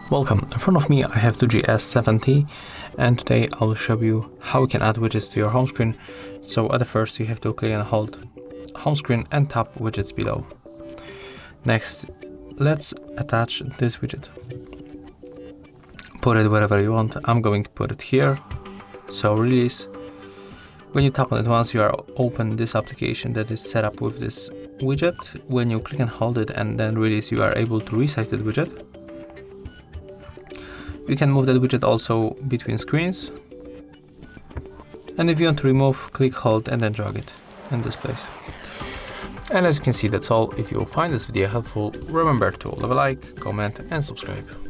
Welcome, in front of me I have DOOGEE S70, and today I will show you how you can add widgets to your home screen. So at the first you have to click and hold home screen and tap widgets below. Next, let's attach this widget. Put it wherever you want. I'm going to put it here. So release. When you tap on it once, you are open this application that is set up with this widget. When you click and hold it and then release, you are able to resize that widget. You can move that widget also between screens. And if you want to remove, click, hold, and then drag it in this place. And as you can see, that's all. If you find this video helpful, remember to leave a like, comment, and subscribe.